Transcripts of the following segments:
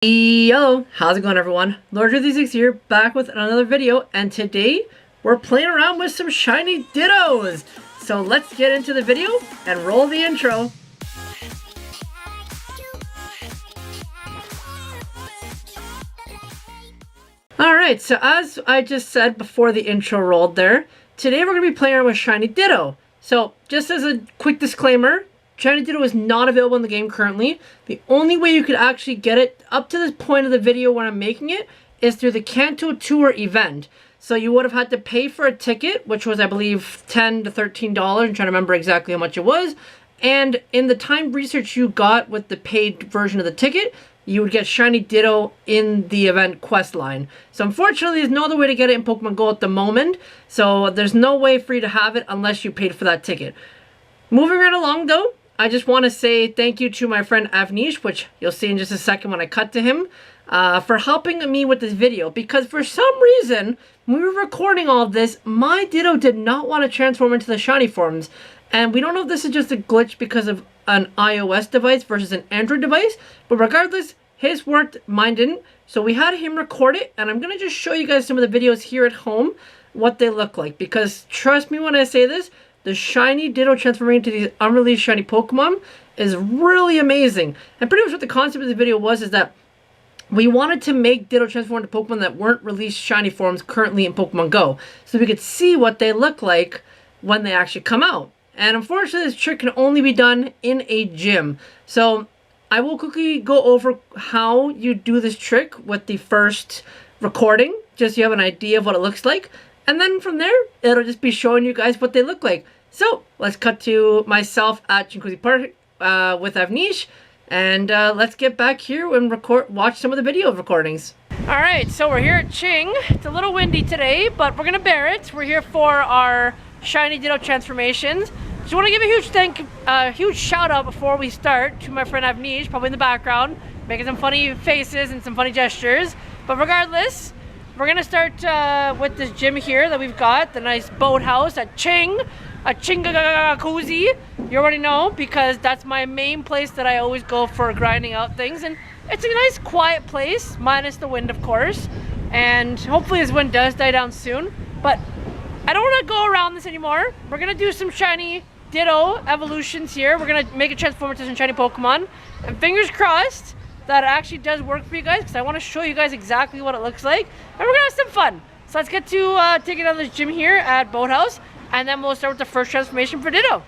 Yo, how's it going everyone? Lord36 here, back with another video, and today we're playing around with some shiny Dittos. So let's get into the video and roll the intro. Alright, so as I just said before the intro rolled there, today we're going to be playing around with shiny Ditto. So just as a quick disclaimer, shiny Ditto is not available in the game currently. The only way you could actually get it up to this point of the video when I'm making it is through the Kanto Tour event. So you would have had to pay for a ticket, which was I believe $10 to $13. I'm trying to remember exactly how much it was. And in the timed research you got with the paid version of the ticket, you would get shiny Ditto in the event quest line. So unfortunately there's no other way to get it in Pokemon Go at the moment. So there's no way for you to have it unless you paid for that ticket. Moving right along though, I just want to say thank you to my friend Avnish, which you'll see in just a second when I cut to him, for helping me with this video. Because for some reason, when we were recording all of this, my Ditto did not want to transform into the shiny forms. And we don't know if this is just a glitch because of an iOS device versus an Android device. But regardless, his worked, mine didn't. So we had him record it. And I'm going to just show you guys some of the videos here at home, what they look like. Because trust me when I say this, the shiny Ditto transforming into these unreleased shiny Pokemon is really amazing. And pretty much what the concept of the video was is that we wanted to make Ditto transform into Pokemon that weren't released shiny forms currently in Pokemon Go. So we could see what they look like when they actually come out. And unfortunately this trick can only be done in a gym. So I will quickly go over how you do this trick with the first recording, just so you have an idea of what it looks like. And then from there, it'll just be showing you guys what they look like. So let's cut to myself at Chinguacousy Park with Avnish. And let's get back here and watch some of the video recordings. Alright, so we're here at Ching. It's a little windy today, but we're going to bear it. We're here for our shiny Ditto transformations. Just want to give a huge shout out before we start to my friend Avnish, probably in the background, making some funny faces and some funny gestures. But regardless, we're gonna start with this gym here that we've got, the nice boathouse at Chinguacousy. You already know, because that's my main place that I always go for grinding out things. And it's a nice quiet place, minus the wind of course. And hopefully this wind does die down soon. But I don't want to go around this anymore. We're gonna do some shiny Ditto evolutions here. We're gonna make a transform into some shiny Pokemon. And fingers crossed that it actually does work for you guys, because I want to show you guys exactly what it looks like, and we're gonna have some fun. So let's get to taking out this gym here at Boathouse, and then we'll start with the first transformation for Ditto.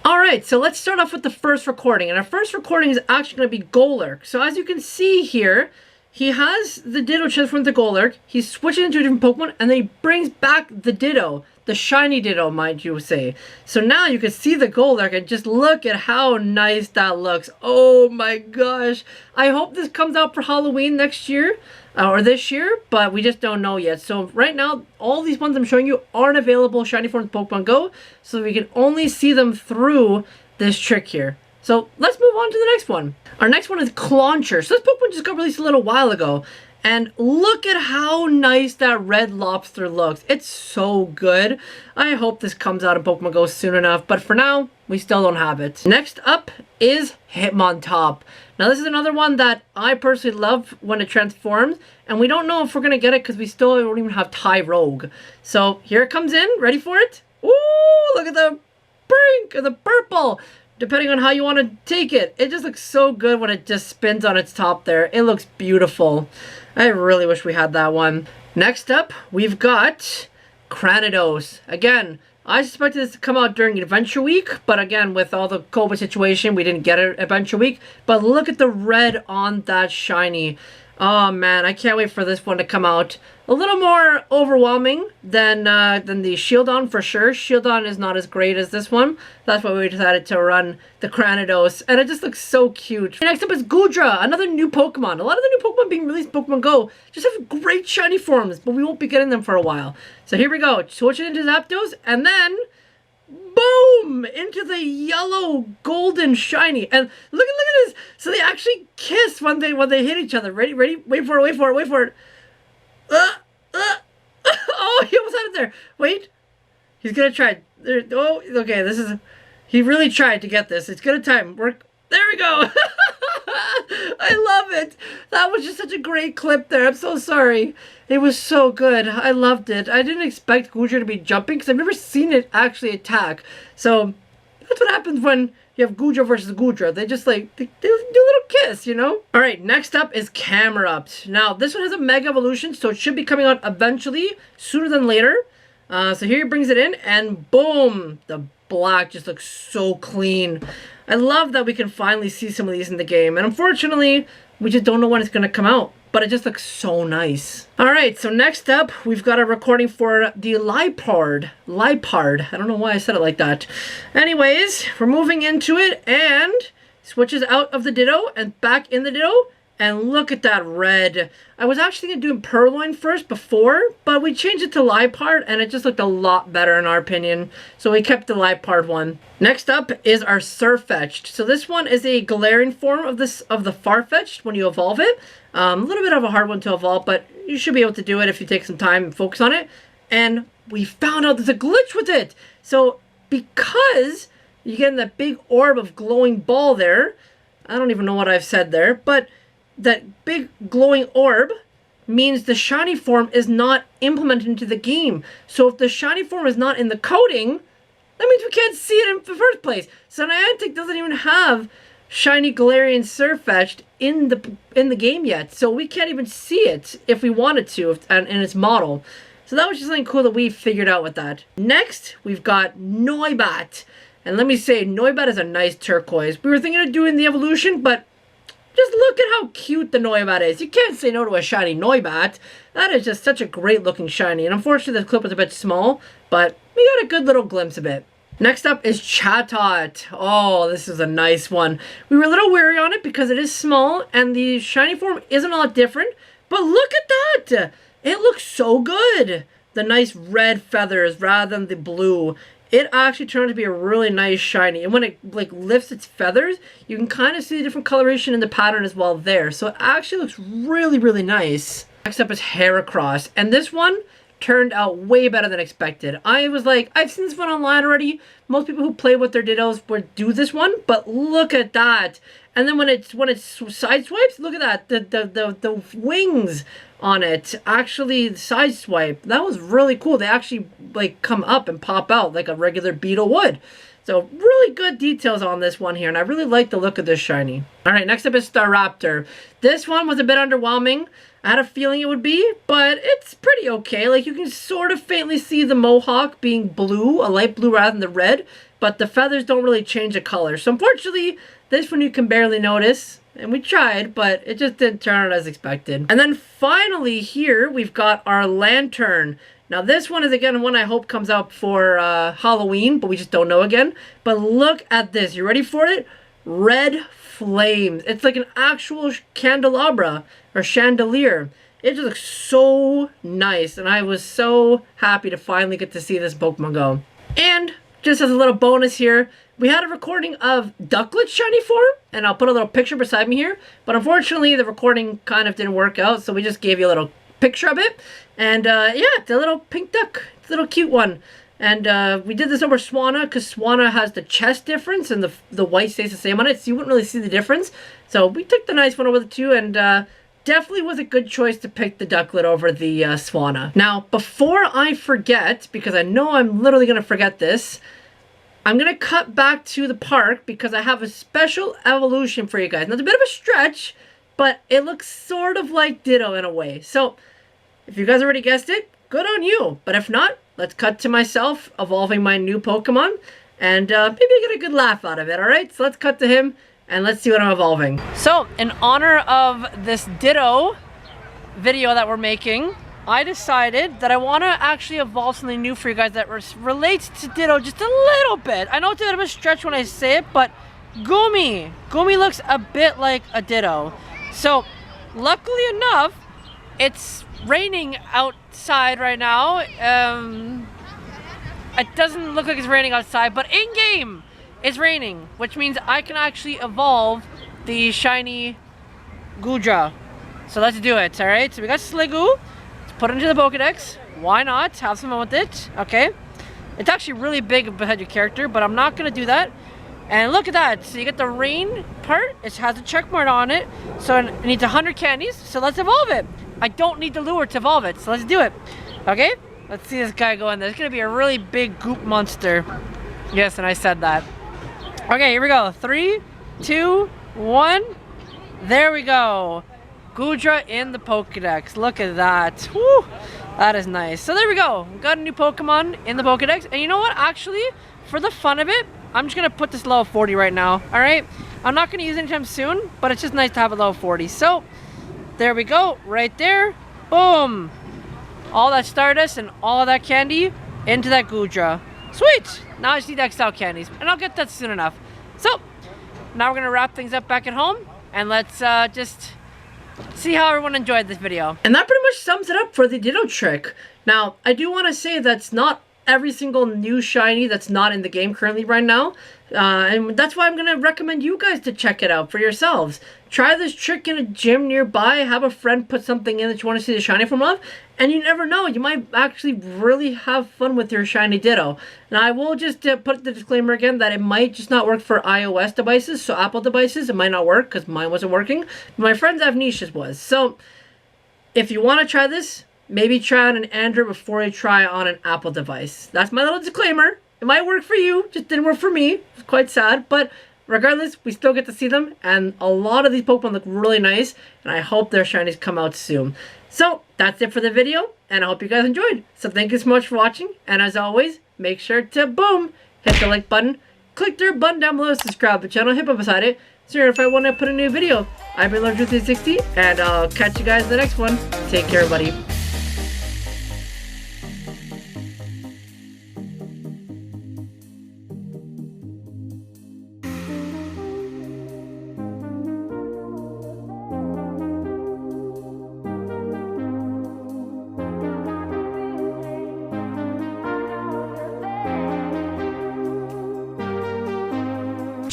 Alright, so let's start off with the first recording, and our first recording is actually going to be Golurk. So as you can see here, he has the Ditto transformed to Golurk, he's switching into a different Pokemon, and then he brings back the Ditto. The shiny Ditto, mind you say. So now you can see the Golurk and just look at how nice that looks. Oh my gosh. I hope this comes out for Halloween next year. Or this year, but we just don't know yet. So right now, all these ones I'm showing you aren't available shiny forms Pokemon Go. So we can only see them through this trick here. So let's move on to the next one. Our next one is Clauncher. So this Pokemon just got released a little while ago. And look at how nice that red lobster looks. It's so good. I hope this comes out in Pokemon Go soon enough. But for now, we still don't have it. Next up is Hitmontop. Now this is another one that I personally love when it transforms. And we don't know if we're going to get it because we still don't even have Tyrogue. So here it comes in. Ready for it? Ooh, look at the pink and the purple. Depending on how you want to take it. It just looks so good when it just spins on its top there. It looks beautiful. I really wish we had that one. Next up, we've got Cranidos. Again, I suspected this to come out during Adventure Week, but again, with all the COVID situation, we didn't get it Adventure Week. But look at the red on that shiny. Oh man, I can't wait for this one to come out. A little more overwhelming than the Shieldon for sure. Shieldon is not as great as this one. That's why we decided to run the Cranidos. And it just looks so cute. Next up is Goodra, another new Pokemon. A lot of the new Pokemon being released in Pokemon Go just have great shiny forms, but we won't be getting them for a while. So here we go. Switch it into Zapdos, and then boom! Into the yellow golden shiny. And look at this. So they actually kiss when they hit each other. Ready? Wait for it. Oh, he almost had it there. Wait. He's gonna try. Oh, okay, this is... He really tried to get this. It's gonna time. Work. There we go. I love it. That was just such a great clip there. I'm so sorry. It was so good. I loved it. I didn't expect Gujar to be jumping because I've never seen it actually attack. So that's what happens when you have Gujar versus Gujar. They just like, they do a little kiss, you know? All right, next up is Camerupt. Now, this one has a Mega Evolution, so it should be coming out eventually, sooner than later. So here he brings it in, and boom! The black just looks so clean. I love that we can finally see some of these in the game, and unfortunately, we just don't know when it's going to come out. But it just looks so nice. Alright, so next up, we've got a recording for the Lipard. I don't know why I said it like that. Anyways, we're moving into it, and switches out of the Ditto and back in the Ditto. And look at that red. I was actually going to do Purloin first before, but we changed it to Lipard, and it just looked a lot better in our opinion. So we kept the Lipard one. Next up is our Sirfetch'd. So this one is a Galarian form of the Farfetch'd when you evolve it. A little bit of a hard one to evolve, but you should be able to do it if you take some time and focus on it. And we found out there's a glitch with it. So because you get that big orb of glowing ball there, I don't even know what I've said there, but that big glowing orb means the shiny form is not implemented into the game. So if the shiny form is not in the coding, that means we can't see it in the first place. So Niantic doesn't even have shiny Galarian Sirfetch'd in the game yet. So we can't even see it if we wanted to in its model. So that was just something cool that we figured out with that. Next, we've got Noibat. And let me say, Noibat is a nice turquoise. We were thinking of doing the evolution, but just look at how cute the Noibat is. You can't say no to a shiny Noibat. That is just such a great looking shiny. And unfortunately the clip was a bit small, but we got a good little glimpse of it. Next up is Chatot. Oh, this is a nice one. We were a little wary on it because it is small and the shiny form isn't all different. But look at that. It looks so good. The nice red feathers rather than the blue. It actually turned out to be a really nice shiny. And when it like lifts its feathers, you can kind of see the different coloration in the pattern as well there. So it actually looks really, really nice. Next up is Heracross. And this one turned out way better than expected. I was like, I've seen this one online already. Most people who play with their Dittos would do this one, but look at that. And then when it side swipes, look at that. The wings on it actually side swipe. That was really cool. They actually like come up and pop out like a regular beetle would. So really good details on this one here, and I really like the look of this shiny. All right, next up is Staraptor. This one was a bit underwhelming. I had a feeling it would be, but it's pretty okay. Like you can sort of faintly see the mohawk being blue, a light blue rather than the red, but the feathers don't really change the color. So unfortunately, this one you can barely notice. And we tried, but it just didn't turn out as expected. And then finally here, we've got our Lantern. Now this one is again one I hope comes out for Halloween, but we just don't know again. But look at this. You ready for it? Red flames. It's like an actual candelabra or chandelier. It just looks so nice. And I was so happy to finally get to see this Pokemon Go. And just as a little bonus here, we had a recording of Ducklet's shiny form, and I'll put a little picture beside me here, but unfortunately the recording kind of didn't work out, so we just gave you a little picture of it, and yeah, it's a little pink duck, it's a little cute one, and we did this over Swanna, because Swanna has the chest difference, and the white stays the same on it, so you wouldn't really see the difference, so we took the nice one over the two, and definitely was a good choice to pick the Ducklet over the Swanna. Now, before I forget, because I know I'm literally going to forget this, I'm going to cut back to the park because I have a special evolution for you guys. Now, it's a bit of a stretch, but it looks sort of like Ditto in a way. So, if you guys already guessed it, good on you. But if not, let's cut to myself evolving my new Pokemon, and maybe get a good laugh out of it, alright? So let's cut to him, and let's see what I'm evolving. So, in honor of this Ditto video that we're making, I decided that I want to actually evolve something new for you guys that relates to Ditto just a little bit. I know it's a bit of a stretch when I say it, but Gumi looks a bit like a Ditto. So, luckily enough, it's raining outside right now. It doesn't look like it's raining outside, but in-game it's raining, which means I can actually evolve the shiny Gudra. So let's do it, alright? So we got Sliggoo. Put it into the Pokedex. Why not? Have some fun with it. Okay. It's actually really big behind your character, but I'm not going to do that And look at that. So you get the rain part. It has a check mark on it. So it needs 100 candies. So let's evolve it. I don't need the lure to evolve it. So let's do it. Okay? Let's see this guy go in there. It's going to be a really big goop monster. Yes, and I said that. Okay, here we go. 3, 2, 1. There we go. Goodra in the Pokedex. Look at that. Woo! That is nice. So there we go. We got a new Pokemon in the Pokedex. And you know what? Actually, for the fun of it, I'm just going to put this level 40 right now. Alright? I'm not going to use it anytime soon, but it's just nice to have a level 40. So, there we go. Right there. Boom. All that Stardust and all that candy into that Goodra. Sweet! Now I just need XL candies. And I'll get that soon enough. So, now we're going to wrap things up back at home. And let's just see how everyone enjoyed this video. And that pretty much sums it up for the Ditto trick. Now, I do want to say that's not every single new shiny that's not in the game currently right now. And that's why I'm going to recommend you guys to check it out for yourselves. Try this trick in a gym nearby. Have a friend put something in that you want to see the shiny from of. And you never know, you might actually really have fun with your shiny Ditto. Now I will just put the disclaimer again that it might just not work for iOS devices. So Apple devices, it might not work because mine wasn't working. But my friend's Avnicia's was. So if you want to try this, maybe try on an Android before you try on an Apple device. That's my little disclaimer. It might work for you, just didn't work for me. It's quite sad, but regardless, we still get to see them, and a lot of these Pokemon look really nice, and I hope their shinies come out soon. So, that's it for the video, and I hope you guys enjoyed. So thank you so much for watching, and as always, make sure to, boom, hit the like button, click the button down below to subscribe to the channel, hit up beside it, so you're notified when I put a new video. I've been LoveDrew360, and I'll catch you guys in the next one. Take care, everybody.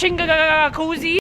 Chinga cozy.